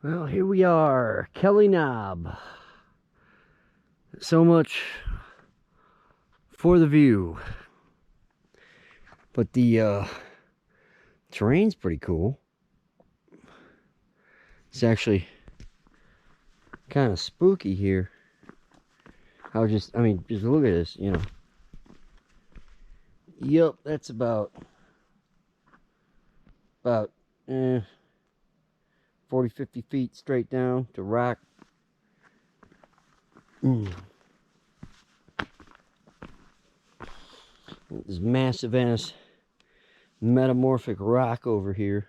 Well, here we are, Kelly Knob. So much for the view. But the terrain's pretty cool. It's actually kind of spooky here. Just look at this, you know. Yep, that's about 40, 50 feet straight down to rock. This massive ass metamorphic rock over here.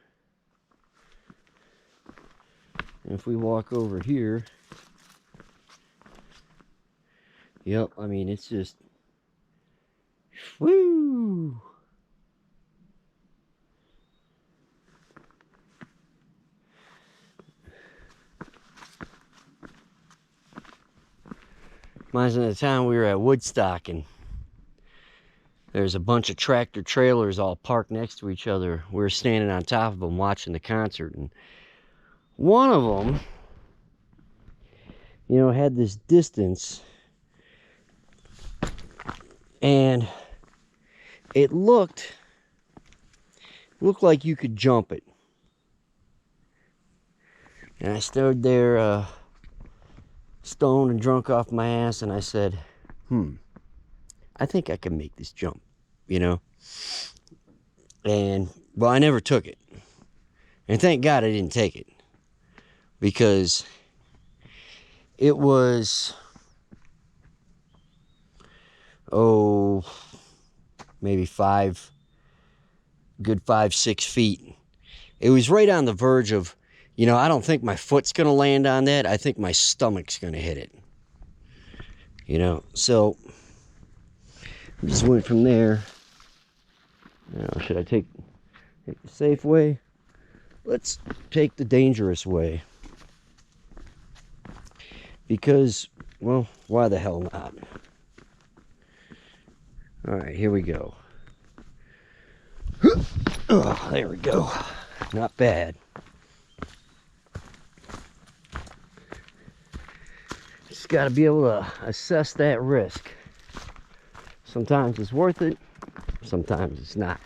And if we walk over here, yep, I mean, it's just, woo! Reminds me of the time we were at Woodstock and there's a bunch of tractor trailers all parked next to each other. We were standing on top of them watching the concert, and one of them, you know, had this distance, and it looked like you could jump it. And I stood there stoned and drunk off my ass, and I said, I think I can make this jump, you know. And well, I never took it, and thank God I didn't take it, because it was maybe 5, 6 feet. It was right on the verge of, you know, I don't think my foot's gonna land on that. I think my stomach's gonna hit it, you know. So I just went from there. Now, should I take the safe way? Let's take the dangerous way. Because, well, why the hell not? Alright, here we go. Oh, there we go. Not bad. Just got to be able to assess that risk. Sometimes it's worth it, sometimes it's not.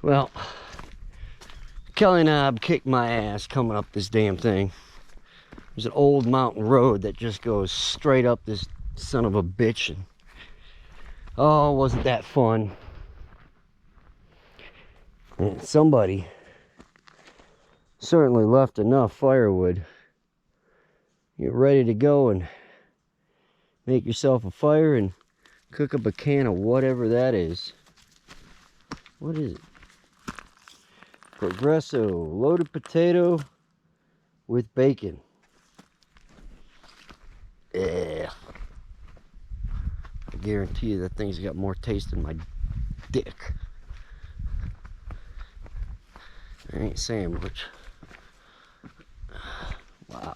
Well, Kelly Knob kicked my ass coming up this damn thing. There's an old mountain road that just goes straight up this son of a bitch. And, oh, wasn't that fun. And somebody certainly left enough firewood. Get ready to go and make yourself a fire and cook up a can of whatever that is. What is it? Progresso loaded potato with bacon. Yeah. I guarantee you that thing's got more taste than my dick. I ain't saying much. Wow.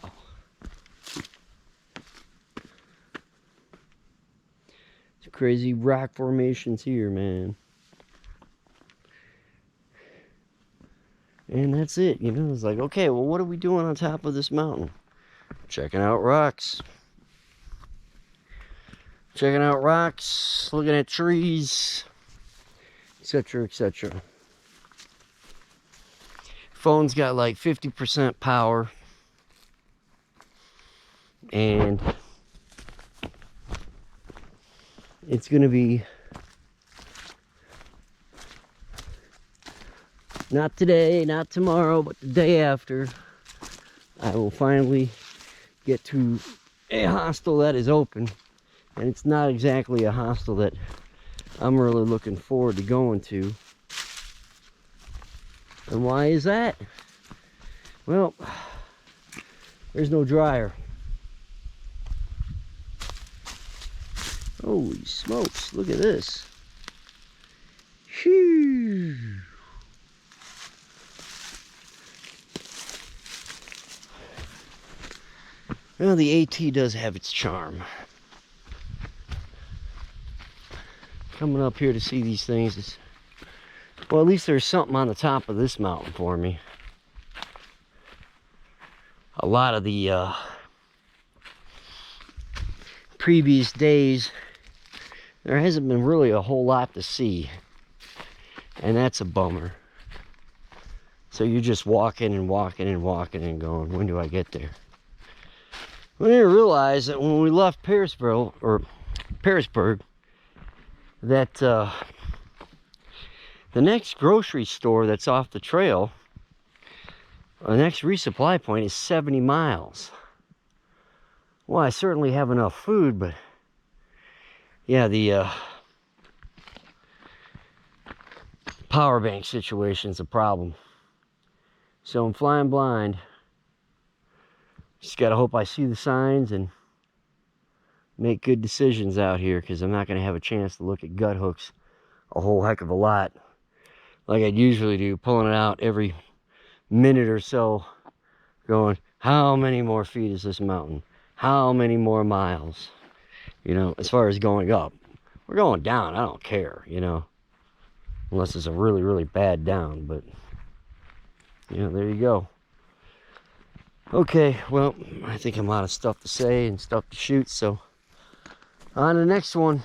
It's crazy rock formations here, man. And that's it, you know. It's like, okay, well, what are we doing on top of this mountain? Checking out rocks. Checking out rocks, looking at trees, etc., etc. Phone's got like 50% power. And it's going to be not today, not tomorrow, but the day after. I will finally get to a hostel that is open. And it's not exactly a hostel that I'm really looking forward to going to. And why is that? Well, there's no dryer. Holy smokes, look at this. Phew. Well, the AT does have its charm. Coming up here to see these things is, well, at least there's something on the top of this mountain for me. a lot of the previous days, there hasn't been really a whole lot to see, and that's a bummer. So you're just walking and walking and walking and going, when do I get there? We didn't realize that when we left Pearisburg, that the next grocery store that's off the trail, the next resupply point, is 70 miles. Well, I certainly have enough food, but yeah, the power bank situation's a problem. So I'm flying blind. Just gotta hope I see the signs and make good decisions out here, because I'm not gonna have a chance to look at gut hooks a whole heck of a lot like I'd usually do, pulling it out every minute or so, going, how many more feet is this mountain? How many more miles? You know, as far as going up. We're going down, I don't care, you know, unless it's a really, really bad down, but, you know, there you go. Okay, well, I think I'm out of stuff to say and stuff to shoot, so on to the next one.